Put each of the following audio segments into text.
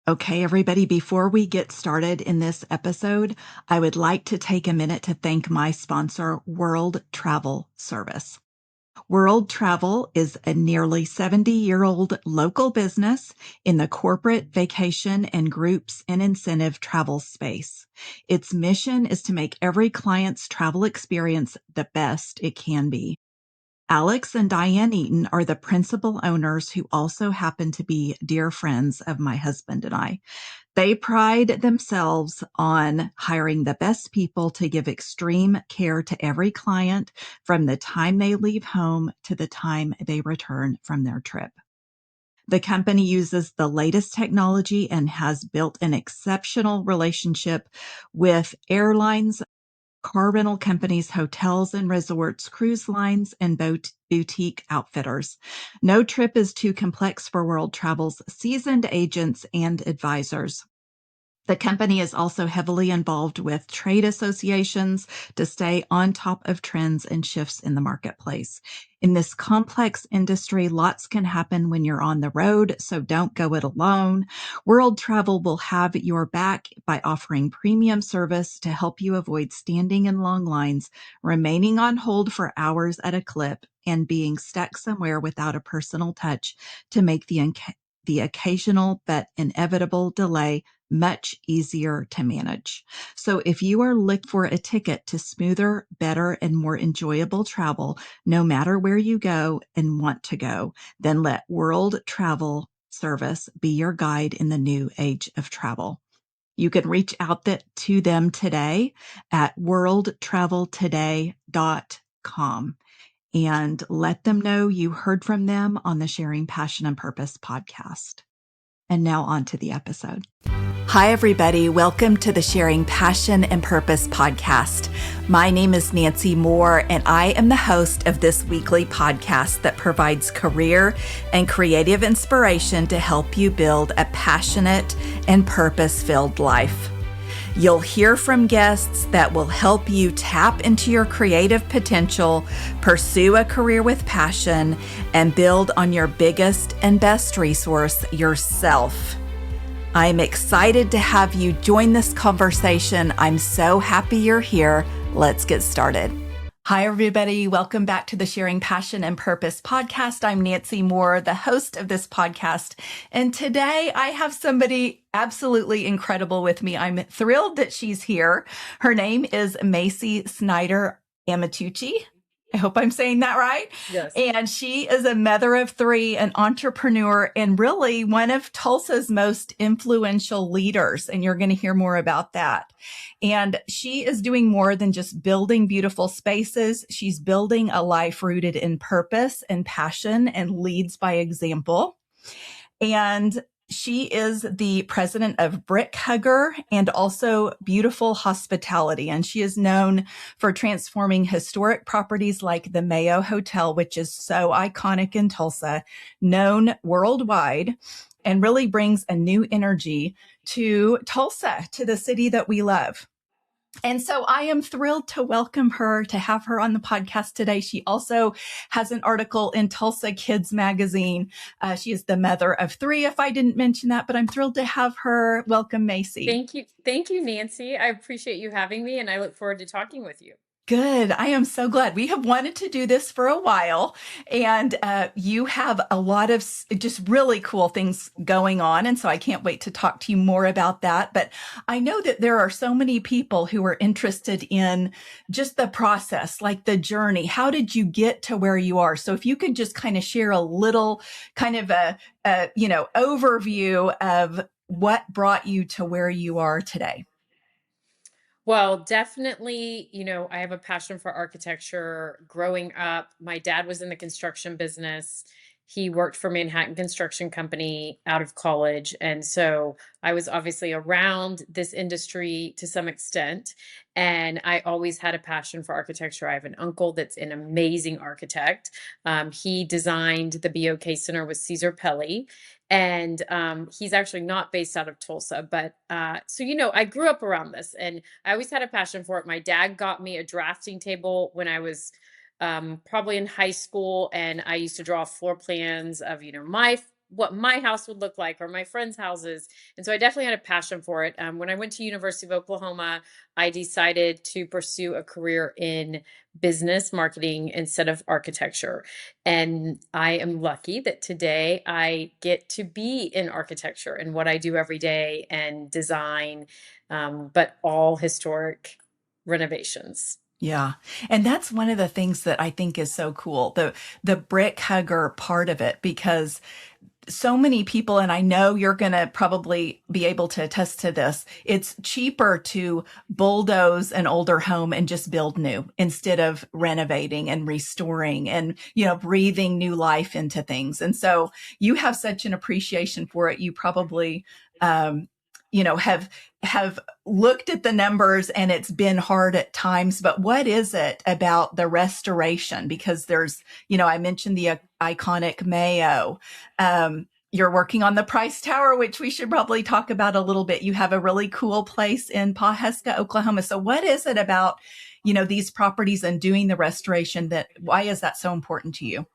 Okay, everybody, before we get started in this episode, I would like to take a minute to thank my sponsor, World Travel Service. World Travel is a nearly 70-year-old local business in the corporate, vacation, and groups and incentive travel space. Its mission is to make every client's travel experience the best it can be. Alex and Diane Eaton are the principal owners who also happen to be dear friends of my husband and I. They pride themselves on hiring the best people to give extreme care to every client from the time they leave home to the time they return from their trip. The company uses the latest technology and has built an exceptional relationship with airlines, car rental companies, hotels and resorts, cruise lines, and boutique outfitters. No trip is too complex for World Travel's seasoned agents and advisors. The company is also heavily involved with trade associations to stay on top of trends and shifts in the marketplace. In this complex industry, lots can happen when you're on the road, so don't go it alone. World Travel will have your back by offering premium service to help you avoid standing in long lines, remaining on hold for hours at a clip, and being stuck somewhere without a personal touch to make the occasional but inevitable delay much easier to manage. So if you are looking for a ticket to smoother, better, and more enjoyable travel, no matter where you go and want to go, then let World Travel Service be your guide in the new age of travel. You can reach out to them today at worldtraveltoday.com and let them know you heard from them on the Sharing Passion and Purpose podcast. And now on to the episode. Hi, everybody. Welcome to the Sharing Passion and Purpose podcast. My name is Nancy Moore, and I am the host of this weekly podcast that provides career and creative inspiration to help you build a passionate and purpose-filled life. You'll hear from guests that will help you tap into your creative potential, pursue a career with passion, and build on your biggest and best resource, yourself. I'm excited to have you join this conversation. I'm so happy you're here. Let's get started. Hi, everybody. Welcome back to the Sharing Passion and Purpose podcast. I'm Nancy Moore, the host of this podcast. And today I have somebody absolutely incredible with me. I'm thrilled that she's here. Her name is Macy Snyder-Amatucci. I hope I'm saying that right. Yes. And she is a mother of three, an entrepreneur, and really one of Tulsa's most influential leaders. And you're going to hear more about that. And she is doing more than just building beautiful spaces. She's building a life rooted in purpose and passion and leads by example. And she is the president of Brickhugger and also Beautiful Hospitality. And she is known for transforming historic properties like the Mayo Hotel, which is so iconic in Tulsa, known worldwide, and really brings a new energy to Tulsa, to the city that we love. And so I am thrilled to welcome her, to have her on the podcast today. She also has an article in Tulsa Kids Magazine. She is the mother of three, if I didn't mention that, but I'm thrilled to have her. Welcome, Macy. Thank you. Thank you, Nancy. I appreciate you having me, and I look forward to talking with you. Good. I am so glad. We have wanted to do this for a while, and you have a lot of just really cool things going on. And so I can't wait to talk to you more about that. But I know that there are so many people who are interested in just the process, like the journey. How did you get to where you are? So if you could just kind of share a little kind of a overview of what brought you to where you are today. Well, definitely, I have a passion for architecture. Growing up, my dad was in the construction business. He worked for Manhattan Construction Company out of college. And so I was obviously around this industry to some extent. And I always had a passion for architecture. I have an uncle that's an amazing architect. He designed the BOK Center with Caesar Pelli. And he's actually not based out of Tulsa. But I grew up around this and I always had a passion for it. My dad got me a drafting table when I was probably in high school, and I used to draw floor plans of, my what my house would look like or my friends' houses. And so I definitely had a passion for it. When I went to University of Oklahoma, I decided to pursue a career in business marketing instead of architecture. And I am lucky that today I get to be in architecture and what I do every day and design, but all historic renovations. Yeah. And that's one of the things that I think is so cool, the brick hugger part of it, because so many people, and I know you're going to probably be able to attest to this, it's cheaper to bulldoze an older home and just build new instead of renovating and restoring and, breathing new life into things. And so you have such an appreciation for it. You probably, have looked at the numbers, and it's been hard at times, but what is it about the restoration? Because there's, I mentioned the iconic Mayo. You're working on the Price Tower, which we should probably talk about a little bit. You have a really cool place in Pawhuska, Oklahoma. So what is it about, these properties and doing the restoration why is that so important to you?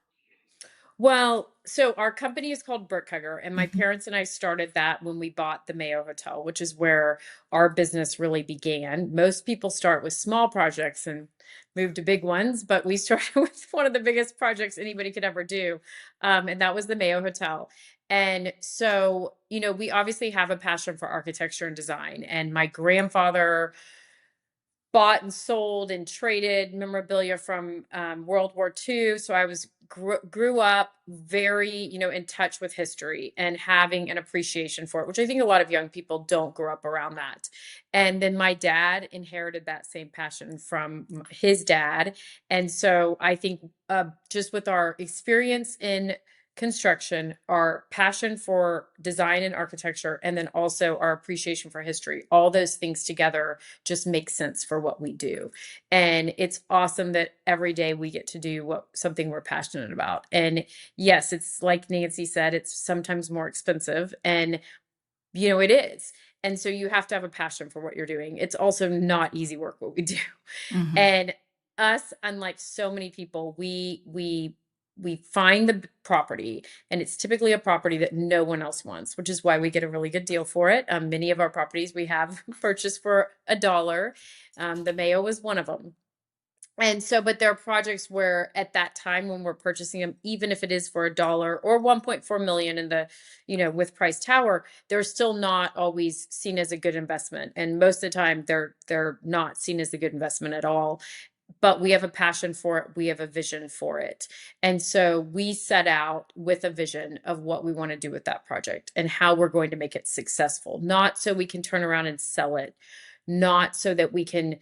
Well, so our company is called Brickhugger, and my Mhm. parents and I started that when we bought the Mayo Hotel, which is where our business really began. Most people start with small projects and move to big ones, but we started with one of the biggest projects anybody could ever do, and that was the Mayo Hotel. And so, we obviously have a passion for architecture and design. And my grandfather bought and sold and traded memorabilia from World War II. So I was grew up very, in touch with history and having an appreciation for it, which I think a lot of young people don't grow up around that. And then my dad inherited that same passion from his dad. And so I think just with our experience in construction, our passion for design and architecture, and then also our appreciation for history, all those things together just make sense for what we do. And it's awesome that every day we get to do something we're passionate about. And yes, it's like Nancy said, it's sometimes more expensive, and it is. And so you have to have a passion for what you're doing. It's also not easy work what we do. Mhm. And us, unlike so many people, we find the property, and it's typically a property that no one else wants, which is why we get a really good deal for it. Many of our properties we have purchased for $1. The Mayo was one of them. And so, but there are projects where at that time when we're purchasing them, even if it is for $1 or 1.4 million in the, with Price Tower, they're still not always seen as a good investment. And most of the time they're not seen as a good investment at all. But we have a passion for it. We have a vision for it. And so we set out with a vision of what we want to do with that project and how we're going to make it successful, not so we can turn around and sell it, not so that we can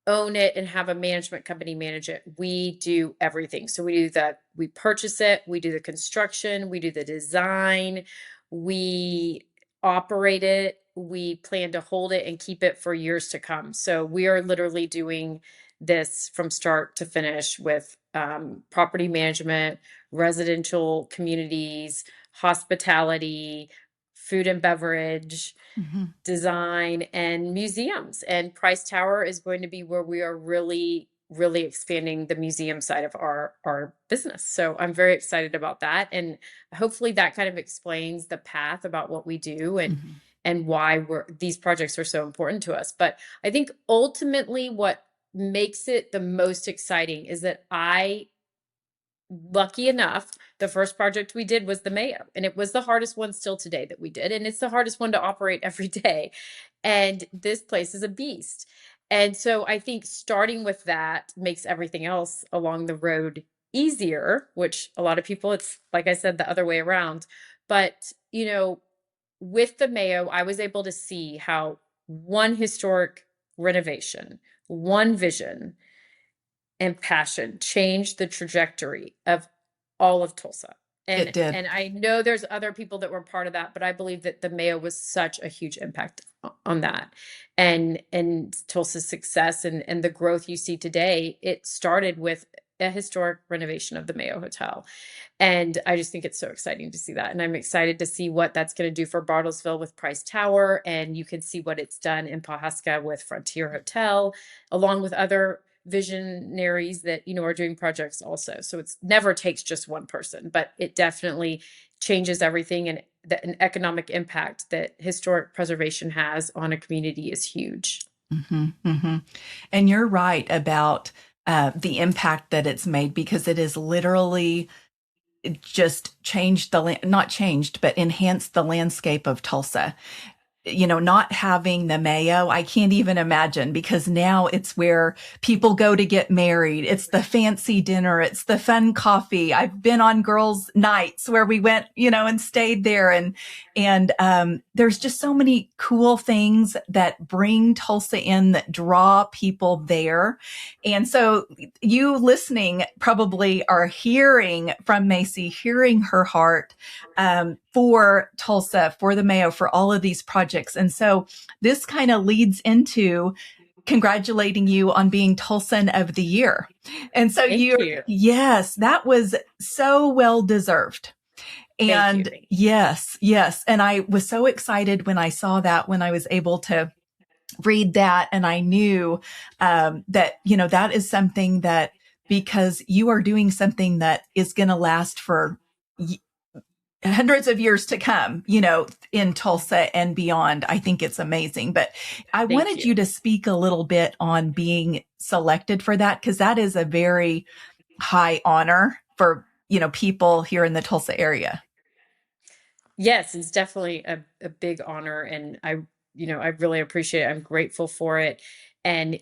own it and have a management company manage it. We do everything. So we purchase it, we do the construction, we do the design, we operate it, we plan to hold it and keep it for years to come. So we are literally doing this from start to finish with property management, residential communities, hospitality, food and beverage, Mhm. design, and museums. And Price Tower is going to be where we are really, really expanding the museum side of our business. So I'm very excited about that. And hopefully that kind of explains the path about what we do Mhm. and why these projects are so important to us. But I think ultimately what makes it the most exciting is that lucky enough, the first project we did was the Mayo, and it was the hardest one still today that we did, and it's the hardest one to operate every day. And this place is a beast. And so I think starting with that makes everything else along the road easier, which a lot of people, it's like I said, the other way around. But, with the Mayo, I was able to see how one historic renovation, one vision, and passion changed the trajectory of all of Tulsa. It And did. and I know there's other people that were part of that, but I believe that the Mayo was such a huge impact on that. And Tulsa's success and the growth you see today, it started with a historic renovation of the Mayo Hotel. And I just think it's so exciting to see that. And I'm excited to see what that's going to do for Bartlesville with Price Tower. And you can see what it's done in Pawhuska with Frontier Hotel, along with other visionaries that, are doing projects also. So it's never takes just one person, but it definitely changes everything. And an economic impact that historic preservation has on a community is huge. Hmm. Hmm. And you're right about the impact that it's made, because it is literally just changed not changed, but enhanced the landscape of Tulsa. Not having the Mayo, I can't even imagine, because now it's where people go to get married. It's the fancy dinner. It's the fun coffee. I've been on girls' nights where we went, and stayed there. And there's just so many cool things that bring Tulsa in, that draw people there. And so you listening probably are hearing from Macy, hearing her heart for Tulsa, for the Mayo, for all of these projects. And so this kind of leads into congratulating you on being Tulsan of the Year. And so Thank you. yes, that was so well deserved. Thank you. And yes, yes. And I was so excited when I saw that, when I was able to read that. And I knew that, that is something that, because you are doing something that is going to last for hundreds of years to come, in Tulsa and beyond. I think it's amazing. But I Thank wanted you to speak a little bit on being selected for that, because that is a very high honor for, people here in the Tulsa area. Yes, it's definitely a big honor. And I really appreciate it. I'm grateful for it. And,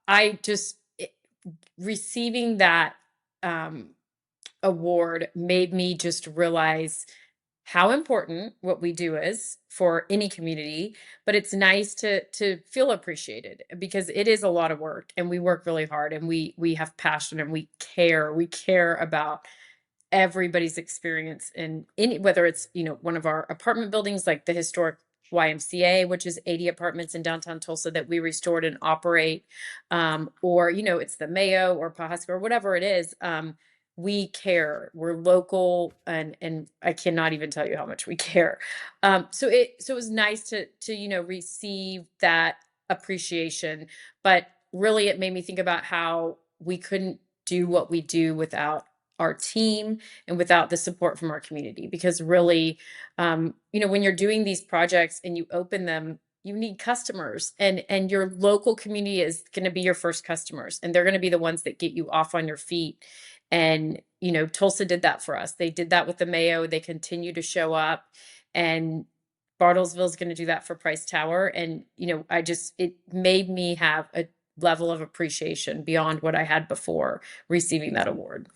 I just, receiving that um, award made me just realize how important what we do is for any community. But it's nice to feel appreciated, because it is a lot of work, and we work really hard, and we have passion, and we care about everybody's experience in any, whether it's, one of our apartment buildings like the historic YMCA, which is 80 apartments in downtown Tulsa that we restored and operate, or, it's the Mayo or Pawhuska or whatever it is. We care. We're local, and I cannot even tell you how much we care. So it was nice to receive that appreciation. But really, it made me think about how we couldn't do what we do without our team and without the support from our community. Because really, when you're doing these projects and you open them, you need customers, and your local community is going to be your first customers, and they're going to be the ones that get you off on your feet. And Tulsa did that for us. They did that with the Mayo. They continue to show up, and Bartlesville is going to do that for Price Tower. And it made me have a level of appreciation beyond what I had before receiving that award.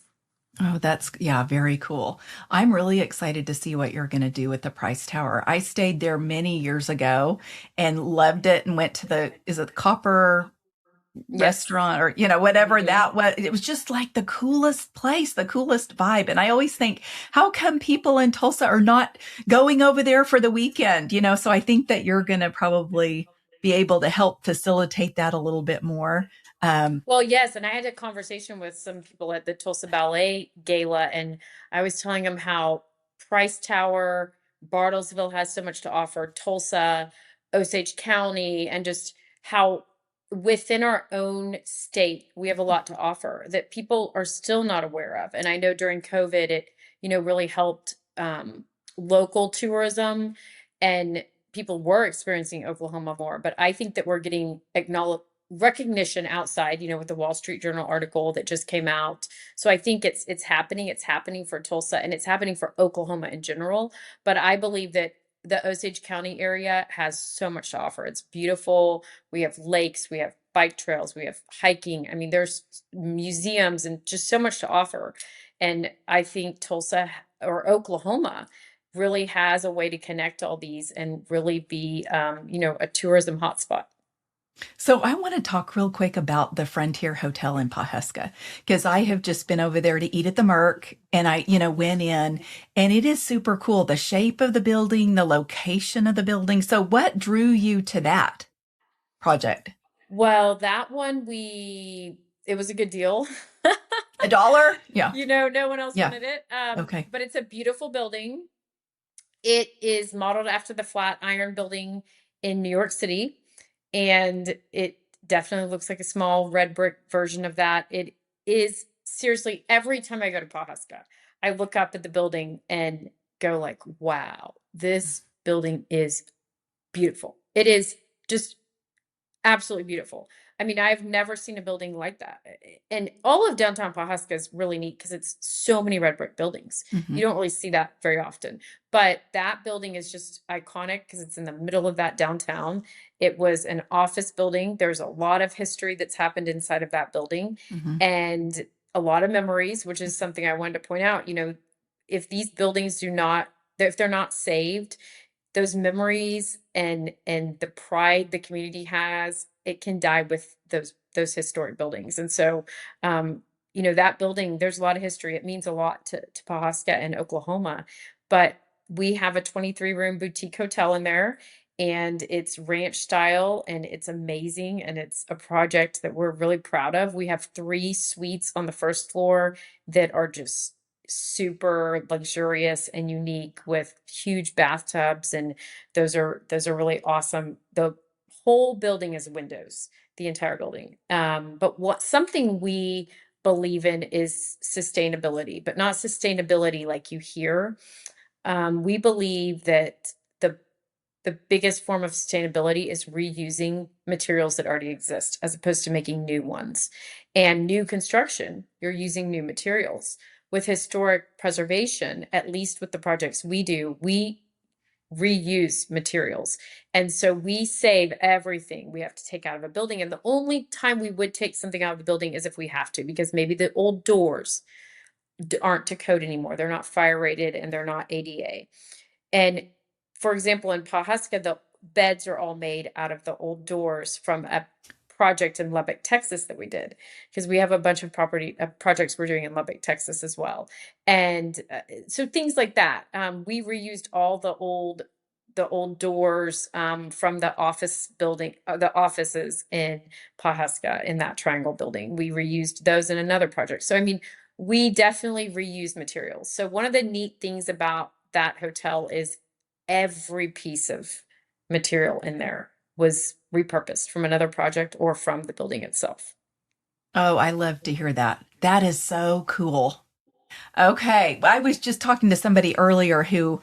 Oh, yeah, very cool. I'm really excited to see what you're going to do with the Price Tower. I stayed there many years ago and loved it, and went to is it the Copper Yes. restaurant, or whatever Mhm. that was. It was just like the coolest place, the coolest vibe. And I always think, how come people in Tulsa are not going over there for the weekend? So I think that you're going to probably be able to help facilitate that a little bit more. Well, yes, and I had a conversation with some people at the Tulsa Ballet Gala, and I was telling them how Price Tower, Bartlesville has so much to offer, Tulsa, Osage County, and just how within our own state we have a lot to offer that people are still not aware of. And I know during COVID, it really helped local tourism, and people were experiencing Oklahoma more. But I think that we're getting acknowledged recognition outside, with the Wall Street Journal article that just came out. So I think it's happening. It's happening for Tulsa, and it's happening for Oklahoma in general. But I believe that the Osage County area has so much to offer. It's beautiful. We have lakes, we have bike trails, we have hiking. I mean, there's museums and just so much to offer. And I think Tulsa or Oklahoma really has a way to connect all these and really be, a tourism hotspot. So I want to talk real quick about the Frontier Hotel in Pawhuska, because I have just been over there to eat at the Merc, and I, went in, and it is super cool. The shape of the building, the location of the building. So what drew you to that project? Well, that one it was a good deal. $1? Yeah. No one else Yeah. wanted it. Okay. But it's a beautiful building. It is modeled after the Flatiron Building in New York City, and definitely looks like a small red brick version of that. It is seriously, every time I go to Pawhuska, I look up at the building and go like, wow, this building is beautiful. It is just absolutely beautiful. I mean, I've never seen a building like that. And all of downtown Pawhuska is really neat because it's so many red brick buildings. Hmm. You don't really see that very often. But that building is just iconic because it's in the middle of that downtown. It was an office building. There's a lot of history that's happened inside of that building Hmm. and a lot of memories, which is something I wanted to point out. If these buildings do not, if they're not saved, those memories and the pride the community has, it can die with those historic buildings. And so that building, there's a lot of history. It means a lot to Pawhuska and Oklahoma. But we have a 23-room boutique hotel in there, and it's ranch style, and it's amazing, and it's a project that we're really proud of. We have 3 suites on the first floor that are just super luxurious and unique with huge bathtubs, and those are really awesome. The whole building is windows, the entire building. But what something we believe in is sustainability, but not sustainability like you hear. We believe that the biggest form of sustainability is reusing materials that already exist as opposed to making new ones. And new construction, you're using new materials. With historic preservation, at least with the projects we do, we reuse materials. And so we save everything we have to take out of a building. And the only time we would take something out of the building is if we have to, because maybe the old doors aren't to code anymore. They're not fire rated and they're not ADA. And for example, in Pawhuska, the beds are all made out of the old doors from a project in Lubbock, Texas that we did, because we have a bunch of property projects we're doing in Lubbock, Texas as well. And so things like that. We reused all the old doors from the office building, the offices in Pawhuska in that triangle building. We reused those in another project. So, I mean, we definitely reuse materials. So one of the neat things about that hotel is every piece of material in there was repurposed from another project or from the building itself. Oh, I love to hear that. That is so cool. Okay. I was just talking to somebody earlier who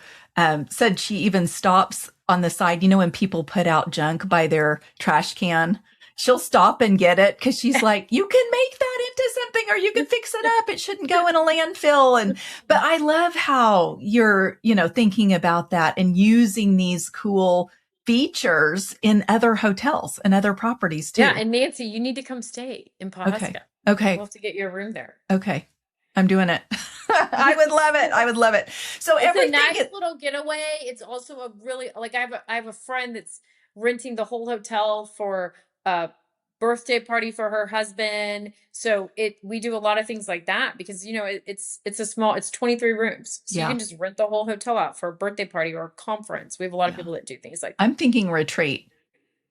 said she even stops on the side, when people put out junk by their trash can. She'll stop and get it because she's like, you can make that into something or you can fix it up. It shouldn't go in a landfill. But I love how you're, thinking about that and using these cool features in other hotels and other properties Yeah, too. and Nancy, you need to come stay in Okay. Pawhuska. We'll Okay. have to get you a room there. Okay. I'm doing it. I would love it. I would love it. So It's a everything nice is, little getaway. It's also a really like I have a friend that's renting the whole hotel for a birthday party for her husband. So we do a lot of things like that because it's 23 rooms. So you yeah, can just rent the whole hotel out for a birthday party or a conference. We have a lot of yeah. people that do things like that. I'm thinking retreat.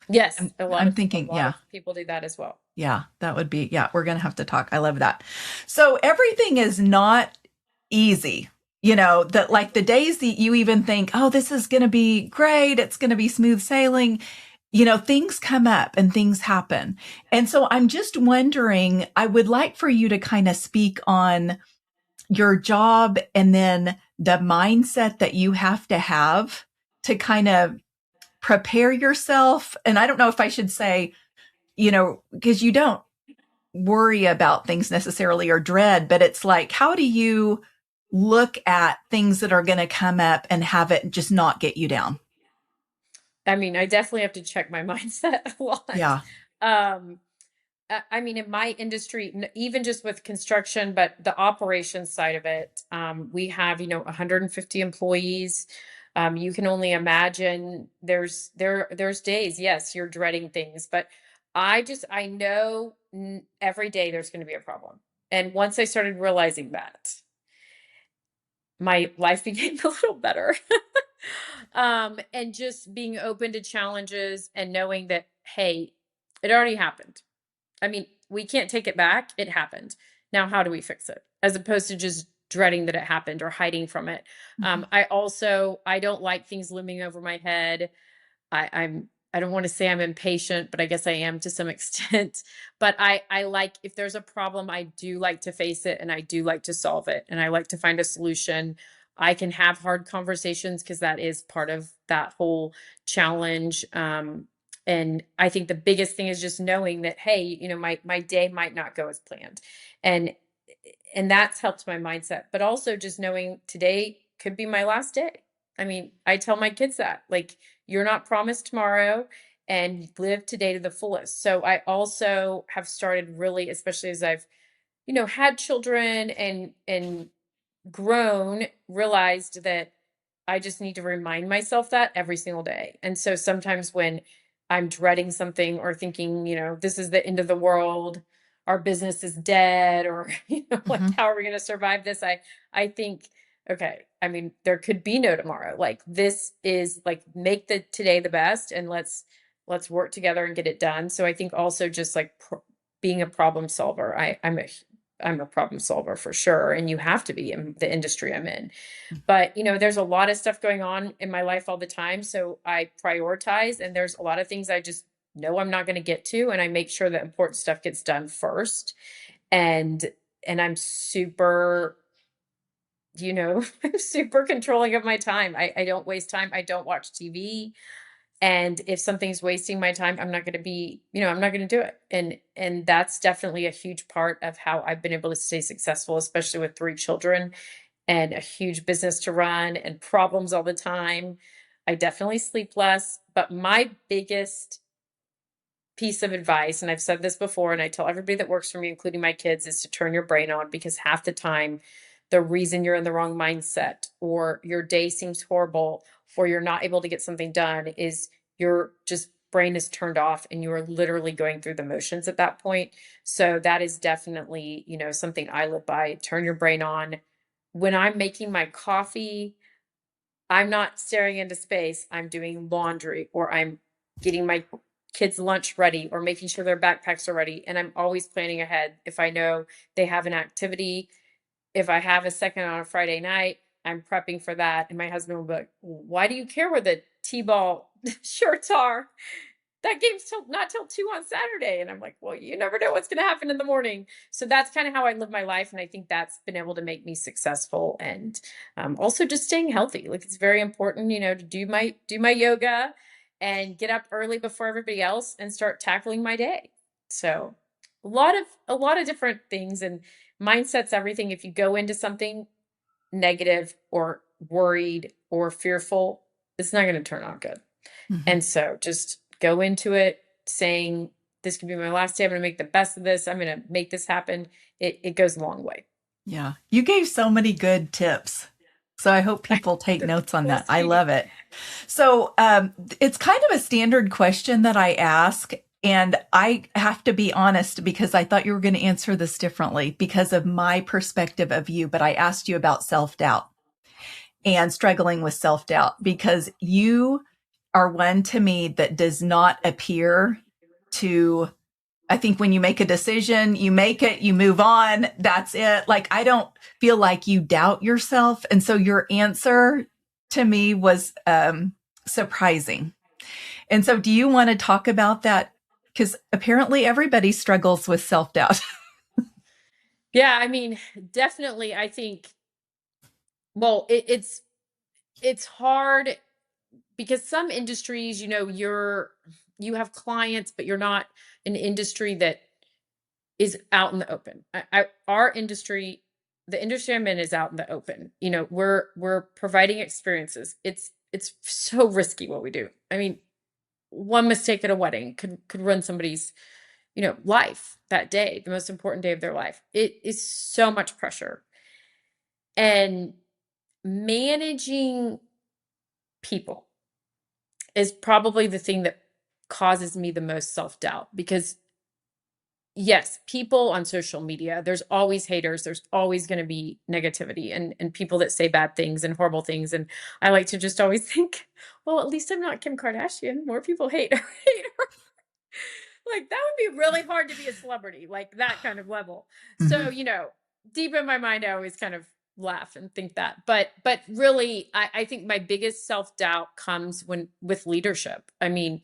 Yes, I'm, a lot I'm of a thinking, lot yeah, of people do that as well. yeah, that would be, yeah, we're going to have to talk. I love that. So everything is not easy. That like the days that you even think, oh, this is going to be great. It's going to be smooth sailing. Things come up and things happen. And so I'm just wondering, I would like for you to kind of speak on your job and then the mindset that you have to kind of prepare yourself. And I don't know if I should say, because you don't worry about things necessarily or dread, but it's like, how do you look at things that are going to come up and have it just not get you down? I mean, I definitely have to check my mindset a lot. Yeah. Um, I mean, in my industry, even just with construction, but the operations side of it, we have, 150 employees. You can only imagine there's days, yes, you're dreading things, but I know every day there's going to be a problem. And once I started realizing that, my life became a little better. And just being open to challenges and knowing that, hey, it already happened. I mean, we can't take it back. It happened. Now, how do we fix it? As opposed to just dreading that it happened or hiding from it. Mhm. I don't like things looming over my head. I'm I don't want to say I'm impatient, but I guess I am to some extent. But I like, if there's a problem, I do like to face it and I do like to solve it and I like to find a solution. I can have hard conversations because that is part of that whole challenge. And I think the biggest thing is just knowing that, hey, my day might not go as planned. And and that's helped my mindset. But also just knowing today could be my last day. I mean, I tell my kids that, like, you're not promised tomorrow, and live today to the fullest. So I also have started really, especially as I've, had children and grown, realized that I just need to remind myself that every single day. And so sometimes when I'm dreading something or thinking, this is the end of the world, our business is dead, or like, Mhm. how are we going to survive this? I think, okay, I mean, there could be no tomorrow. Like, this is like, make the today the best, and let's work together and get it done. So I think also just like being a problem solver. I'm a problem solver for sure, and you have to be in the industry I'm in. But, there's a lot of stuff going on in my life all the time, so I prioritize, and there's a lot of things I just know I'm not going to get to, and I make sure that important stuff gets done first. And I'm super, I'm super controlling of my time. I don't waste time. I don't watch TV. And if something's wasting my time, I'm not going to be, I'm not going to do it. And that's definitely a huge part of how I've been able to stay successful, especially with 3 children and a huge business to run and problems all the time. I definitely sleep less, but my biggest piece of advice, and I've said this before, and I tell everybody that works for me, including my kids, is to turn your brain on, because half the time, the reason you're in the wrong mindset, or your day seems horrible, or you're not able to get something done, is your just brain is turned off and you are literally going through the motions at that point. So that is definitely, something I live by. Turn your brain on. When I'm making my coffee, I'm not staring into space. I'm doing laundry, or I'm getting my kids' lunch ready, or making sure their backpacks are ready. And I'm always planning ahead. If I know they have an activity, if I have a second on a Friday night, I'm prepping for that. And my husband will be like, "Why do you care where the T-ball shirts are? That game's not till 2 on Saturday." And I'm like, "Well, you never know what's going to happen in the morning." So that's kind of how I live my life. And I think that's been able to make me successful. And also just staying healthy. Like, it's very important, to do my yoga and get up early before everybody else and start tackling my day. So a lot of different things, and mindset's everything. If you go into something negative or worried or fearful, it's not going to turn out good. Mhm. And so just go into it saying, this could be my last day. I'm going to make the best of this. I'm going to make this happen. It goes a long way. Yeah. You gave so many good tips. So I hope people take notes on Well, that. I sweetie. love it. So it's kind of a standard question that I ask. And I have to be honest, because I thought you were going to answer this differently because of my perspective of you. But I asked you about self-doubt and struggling with self-doubt, because you are one to me that does not appear to, I think when you make a decision, you make it, you move on, that's it. Like, I don't feel like you doubt yourself. And so your answer to me was surprising. And so do you want to talk about that? Because apparently everybody struggles with self-doubt. Yeah, I mean, definitely. I think, well, it's hard because some industries, you have clients, but you're not an industry that is out in the open. Our industry, the industry I'm in, is out in the open. We're providing experiences. It's so risky what we do. I mean, one mistake at a wedding could ruin somebody's, life that day, the most important day of their life. It is so much pressure. And managing people is probably the thing that causes me the most self-doubt, because yes, people on social media, there's always haters, there's always going to be negativity and people that say bad things and horrible things. And I like to just always think, well, at least I'm not Kim Kardashian. More people hate her. Hate her. Like, that would be really hard to be a celebrity, like that kind of level. So, Mhm. deep in my mind, I always kind of laugh and think that. But really, I think my biggest self-doubt comes when with leadership. I mean,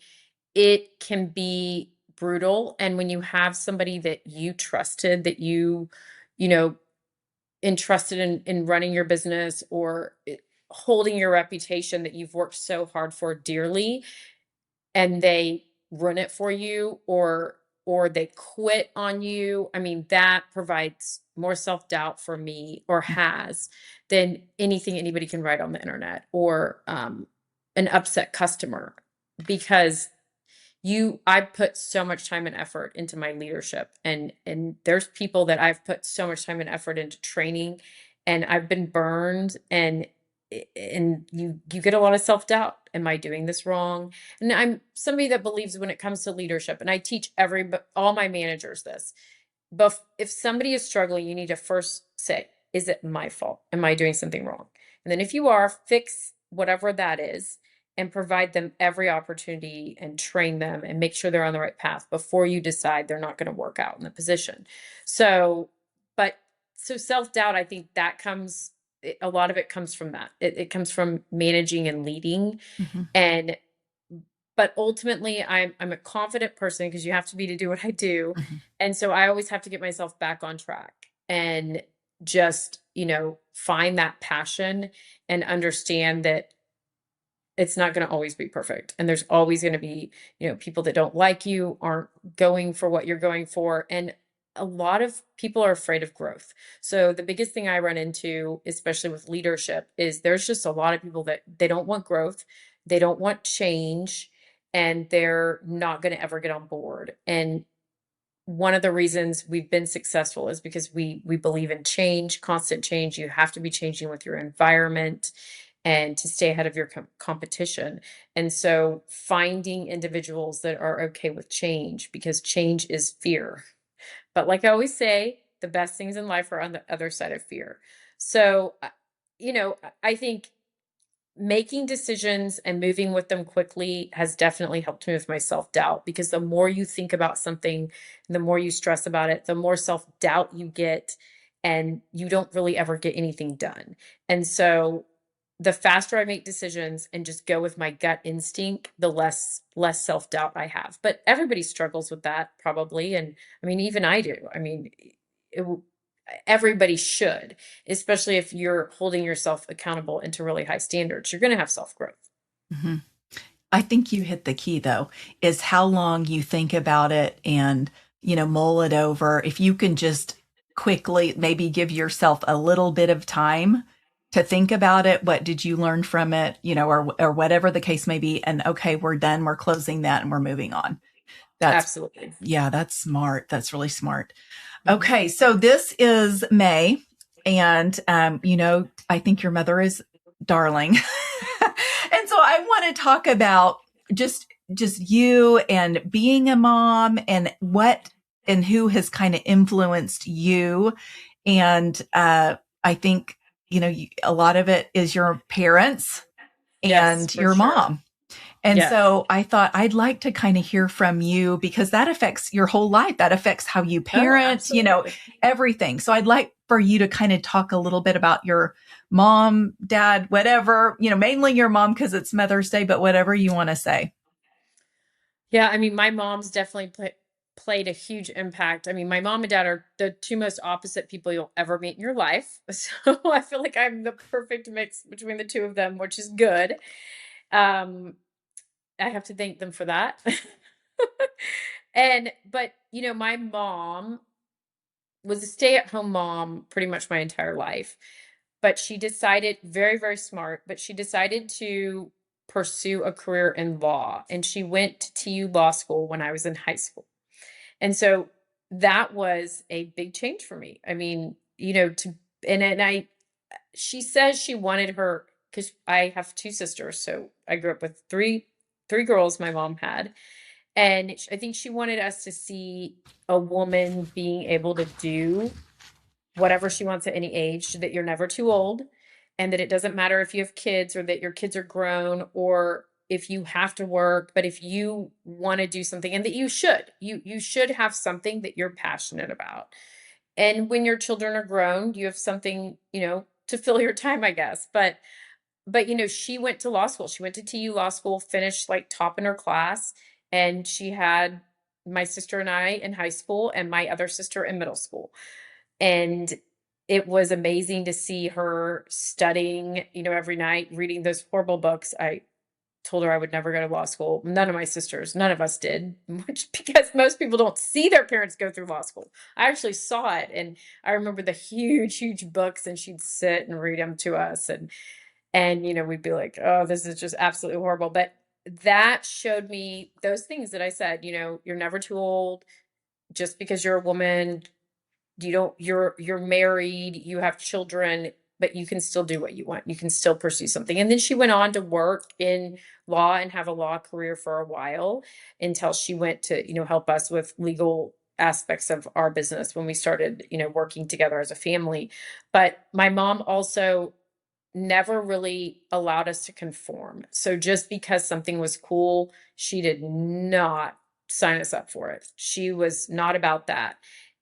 it can be brutal. And when you have somebody that you trusted, that you know, entrusted in running your business, or holding your reputation that you've worked so hard for dearly, and they run it for you, or they quit on you, I mean, that provides more self-doubt for me, or has, than anything anybody can write on the internet, or an upset customer. Because I put so much time and effort into my leadership, and there's people that I've put so much time and effort into training, and I've been burned, and you get a lot of self-doubt. Am I doing this wrong? And I'm somebody that believes, when it comes to leadership, and I teach all my managers this, but if somebody is struggling, you need to first say, is it my fault? Am I doing something wrong? And then if you are, fix whatever that is, and provide them every opportunity, and train them, and make sure they're on the right path before you decide they're not going to work out in the position. So, but so self-doubt, I think that a lot of it comes from that. It comes from managing and leading. Mhm. And but ultimately, I'm a confident person, because you have to be to do what I do. Mhm. And so I always have to get myself back on track, and just, find that passion, and understand that it's not going to always be perfect. And there's always going to be, people that don't like you, aren't going for what you're going for. And a lot of people are afraid of growth. So the biggest thing I run into, especially with leadership, is there's just a lot of people that they don't want growth, they don't want change, and they're not going to ever get on board. And one of the reasons we've been successful is because we believe in change, constant change. You have to be changing with your environment, and to stay ahead of your competition. And so finding individuals that are okay with change, because change is fear. But like I always say, the best things in life are on the other side of fear. So, I think making decisions and moving with them quickly has definitely helped me with my self-doubt, because the more you think about something, the more you stress about it, the more self-doubt you get, and you don't really ever get anything done. And so the faster I make decisions and just go with my gut instinct, the less self-doubt I have. But everybody struggles with that, probably. And I mean, even I do. I mean, it, everybody should, especially if you're holding yourself accountable into really high standards. You're going to have self-growth. Mhm. I think you hit the key though, is how long you think about it and, mull it over. If you can just quickly maybe give yourself a little bit of time to think about it. What did you learn from it? Or whatever the case may be. And okay, we're done. We're closing that and we're moving on. That's, Absolutely. yeah, that's smart. That's really smart. Mhm. Okay. So this is May, and, I think your mother is darling. And so I want to talk about just you and being a mom, and what and who has kind of influenced you. And I think, a lot of it is your parents Yes, and for your sure. mom. And Yes. so I thought I'd like to kind of hear from you, because that affects your whole life. That affects how you Oh, parent, absolutely. everything. So I'd like for you to kind of talk a little bit about your mom, dad, whatever, mainly your mom because it's Mother's Day, but whatever you want to say. Yeah, I mean, my mom's definitely played a huge impact. I mean, my mom and dad are the two most opposite people you'll ever meet in your life. So I feel like I'm the perfect mix between the two of them, which is good. Um, I have to thank them for that. But my mom was a stay-at-home mom pretty much my entire life. But she decided, very, very smart, but she decided to pursue a career in law. And she went to TU Law School when I was in high school. And so that was a big change for me. I mean, and I, she says she wanted her, because I have two sisters. So I grew up with three girls my mom had. And I think she wanted us to see a woman being able to do whatever she wants at any age, that you're never too old, and that it doesn't matter if you have kids, or that your kids are grown, or if you have to work, but if you want to do something, and that you should have something that you're passionate about. And when your children are grown, you have something, to fill your time, I guess. But she went to law school. She went to TU Law School, finished like top in her class, And she had my sister and I in high school and my other sister in middle school. And it was amazing to see her studying, every night, reading those horrible books. I told her I would never go to law school. None of my sisters, none of us did, which because most people don't see their parents go through law school. I actually saw it, and I remember the huge, huge books, and she'd sit and read them to us, and we'd be like, "Oh, this is just absolutely horrible." But that showed me those things that I said, you're never too old. Just because you're a woman, you're married, you have children, but you can still do what you want. You can still pursue something. And then she went on to work in law and have a law career for a while until she went to, help us with legal aspects of our business when we started, working together as a family. But my mom also never really allowed us to conform. So just because something was cool, she did not sign us up for it. She was not about that.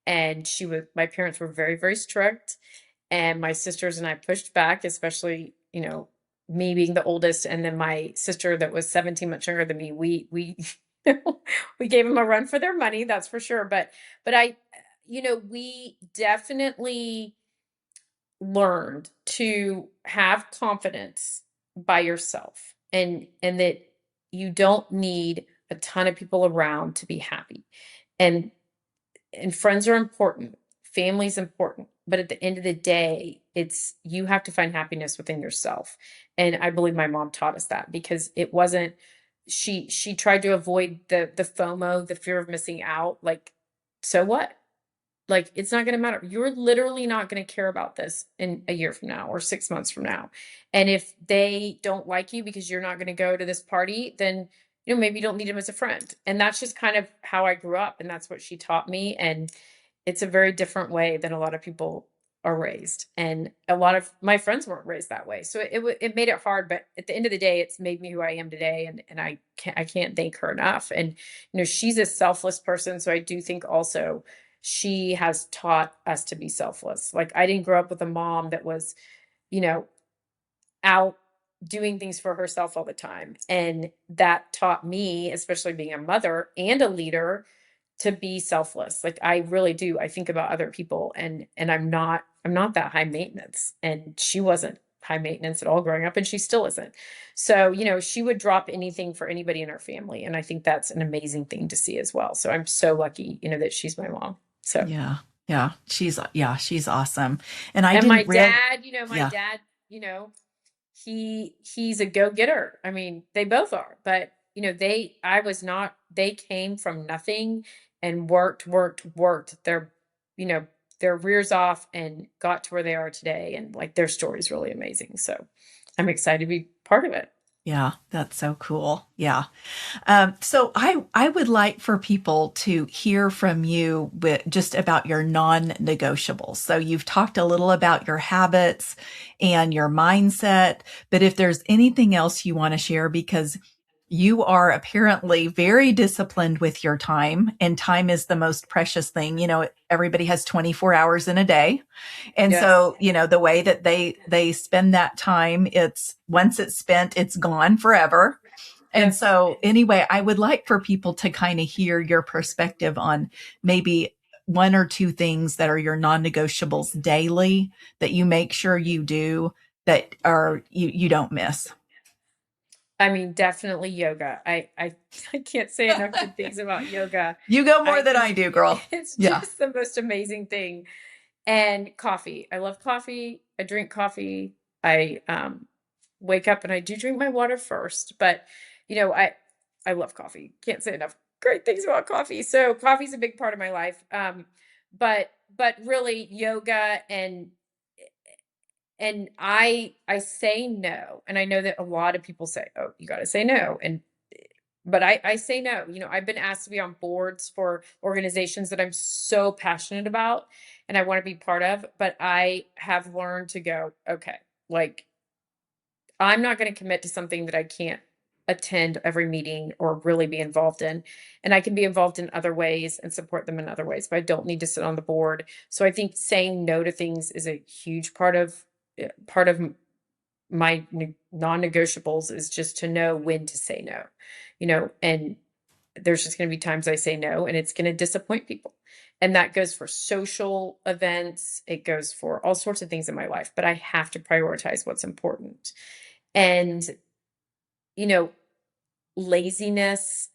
And my parents were very, very strict. And my sisters and I pushed back, especially, me being the oldest. And then my sister that was 17, much younger than me, we, we gave them a run for their money. That's for sure. We definitely learned to have confidence by yourself, and that you don't need a ton of people around to be happy. And and friends are important, family's important, but at the end of the day, it's you have to find happiness within yourself. And I believe my mom taught us that, because it wasn't she tried to avoid the FOMO, the fear of missing out. Like, so what? Like, it's not gonna matter. You're literally not gonna care about this in a year from now or 6 months from now. And if they don't like you because you're not gonna go to this party, then, maybe you don't need them as a friend. And that's just kind of how I grew up, and that's what she taught me. And it's a very different way than a lot of people are raised. And a lot of my friends weren't raised that way. So it made it hard, but at the end of the day, it's made me who I am today. And I can't thank her enough. And, she's a selfless person. So I do think also she has taught us to be selfless. Like, I didn't grow up with a mom that was, you know, out doing things for herself all the time. And that taught me, especially being a mother and a leader, to be selfless. Like, I really do. I think about other people, and I'm not that high maintenance. And she wasn't high maintenance at all growing up, and she still isn't. So, she would drop anything for anybody in her family. And I think that's an amazing thing to see as well. So I'm so lucky, that she's my mom. So, Yeah. She's awesome. And I and my didn't real dad, yeah. you know, he's a go-getter. I mean, they both are, but I was not, they came from nothing and worked you know, their rears off and got to where they are today. And like, their story is really amazing. So I'm excited to be part of it. Yeah, that's so cool. Yeah. So I would like for people to hear from you with just about your non-negotiables. So you've talked a little about your habits and your mindset, but if there's anything else you want to share, because you are apparently very disciplined with your time, and time is the most precious thing. Everybody has 24 hours in a day. And Yes. so, the way that they spend that time, it's once it's spent, it's gone forever. And Yes. so, anyway, I would like for people to kind of hear your perspective on maybe one or two things that are your non-negotiables daily that you make sure you do that are you don't miss. I mean, definitely yoga. I can't say enough good things about yoga. You go more I than think I do, girl. it's Yeah. just the most amazing thing. And coffee. I love coffee. I drink coffee. I wake up and I do drink my water first, but you know, I I love coffee. Can't say enough great things about coffee. So coffee's a big part of my life. But really yoga, and I say no. And I know that a lot of people say, "Oh, you got to say no." And but I say no. I've been asked to be on boards for organizations that I'm so passionate about and I want to be part of, but I have learned to go, okay, like, I'm not going to commit to something that I can't attend every meeting or really be involved in. And I can be involved in other ways and support them in other ways, but I don't need to sit on the board. So I think saying no to things is a huge part of my non-negotiables, is just to know when to say no. And there's just going to be times I say no, and it's going to disappoint people. And that goes for social events. It goes for all sorts of things in my life, but I have to prioritize what's important. And, you know, laziness,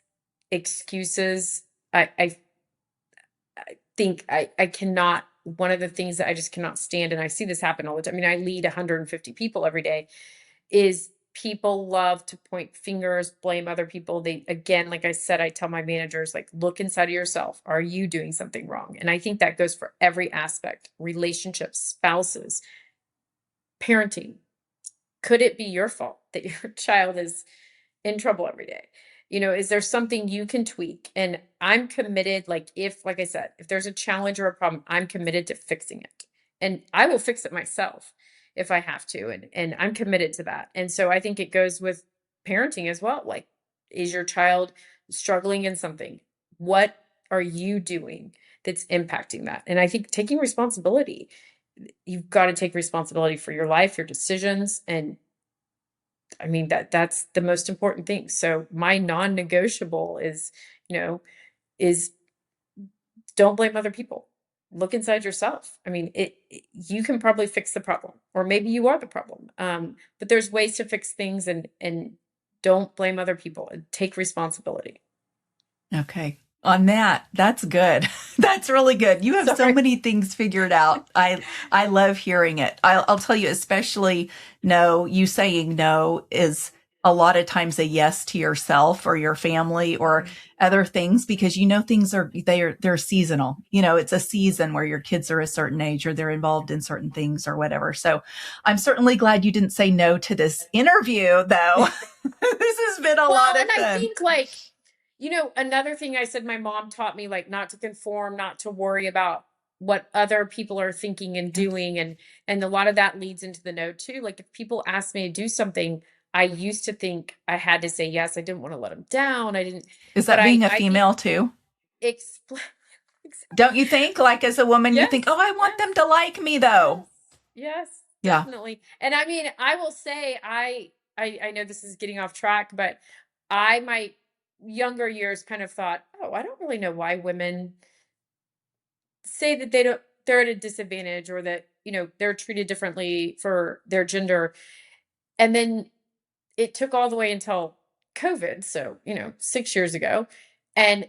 excuses, I think I cannot, one of the things that I just cannot stand, and I see this happen all the time. I mean, I lead 150 people every day, is people love to point fingers, blame other people. They, again, like I said, I tell my managers, like, look inside of yourself. Are you doing something wrong? And I think that goes for every aspect: relationships, spouses, parenting. Could it be your fault that your child is in trouble every day? Is there something you can tweak? And I'm committed, like I said, if there's a challenge or a problem, I'm committed to fixing it. And I will fix it myself if I have to. And I'm committed to that. And so I think it goes with parenting as well. Like, is your child struggling in something? What are you doing that's impacting that? And I think taking responsibility, you've got to take responsibility for your life, your decisions, and I mean, that's the most important thing. So my non-negotiable is don't blame other people. Look inside yourself. I mean, you can probably fix the problem, or maybe you are the problem. But there's ways to fix things, and don't blame other people, and take responsibility. Okay. On that, that's good. That's really good. You have so Sorry. many things figured out. I love hearing it. I'll tell you, especially no, you saying no is a lot of times a yes to yourself or your family or other things, because things they're seasonal. It's a season where your kids are a certain age or they're involved in certain things or whatever. So I'm certainly glad you didn't say no to this interview, though. This has been a lot of fun. I think, another thing I said, my mom taught me, like, not to conform, not to worry about what other people are thinking and doing. And a lot of that leads into the no too. Like, if people ask me to do something, I used to think I had to say yes. I didn't want to let them down. I didn't. Is that being a female too? Exactly. Don't you think, like, as a woman, Yes. you think, oh, I want them to like me though? Yes, Yeah. definitely. And I mean, I will say, I know this is getting off track, but my younger years kind of thought, oh, I don't really know why women say that they're at a disadvantage, or that, they're treated differently for their gender. And then it took all the way until COVID. So, 6 years ago. And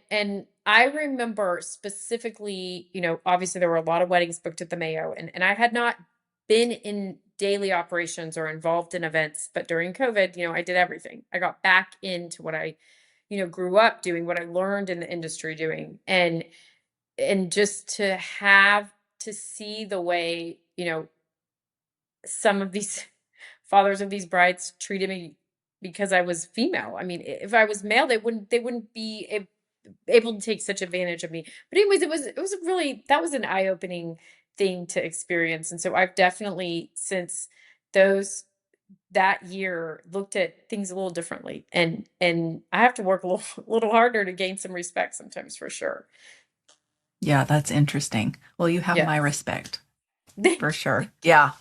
I remember specifically, obviously there were a lot of weddings booked at the Mayo, and I had not been in daily operations or involved in events, but during COVID, I did everything. I got back into what I, grew up doing, what I learned in the industry doing. And just to have to see the way, some of these fathers of these brides treated me because I was female. I mean, if I was male, they wouldn't be able to take such advantage of me. But anyways, it was really, that was an eye-opening thing to experience. And so I've definitely, since that year, looked at things a little differently, and I have to work a little harder to gain some respect sometimes, for sure. Yeah, that's interesting. Well, you have Yes. my respect. For sure. Yeah.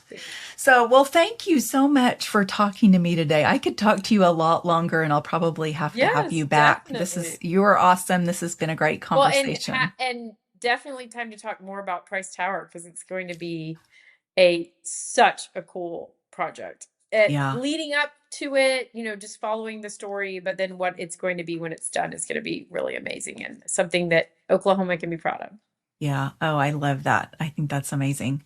So, well, thank you so much for talking to me today. I could talk to you a lot longer, and I'll probably have to have you back. Definitely. You are awesome. This has been a great conversation. Well, and definitely time to talk more about Price Tower, because it's going to be such a cool project. Leading up to it, just following the story, but then what it's going to be when it's done is going to be really amazing, and something that Oklahoma can be proud of. Yeah. Oh, I love that. I think that's amazing.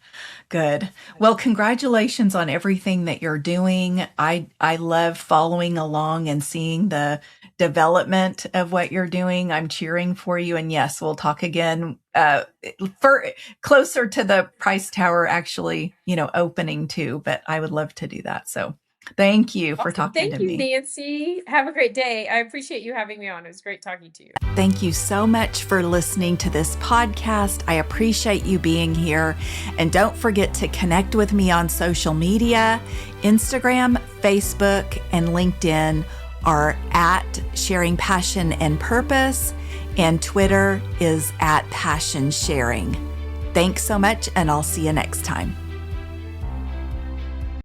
Good. Well, congratulations on everything that you're doing. I love following along and seeing the development of what you're doing. I'm cheering for you. And yes, we'll talk again for closer to the Price Tower actually, opening too, but I would love to do that. So thank you for talking to me. Thank you, Nancy. Have a great day. I appreciate you having me on. It was great talking to you. Thank you so much for listening to this podcast. I appreciate you being here. And don't forget to connect with me on social media. Instagram, Facebook, and LinkedIn are at Sharing Passion and Purpose, and Twitter is at Passion Sharing. Thanks so much, and I'll see you next time.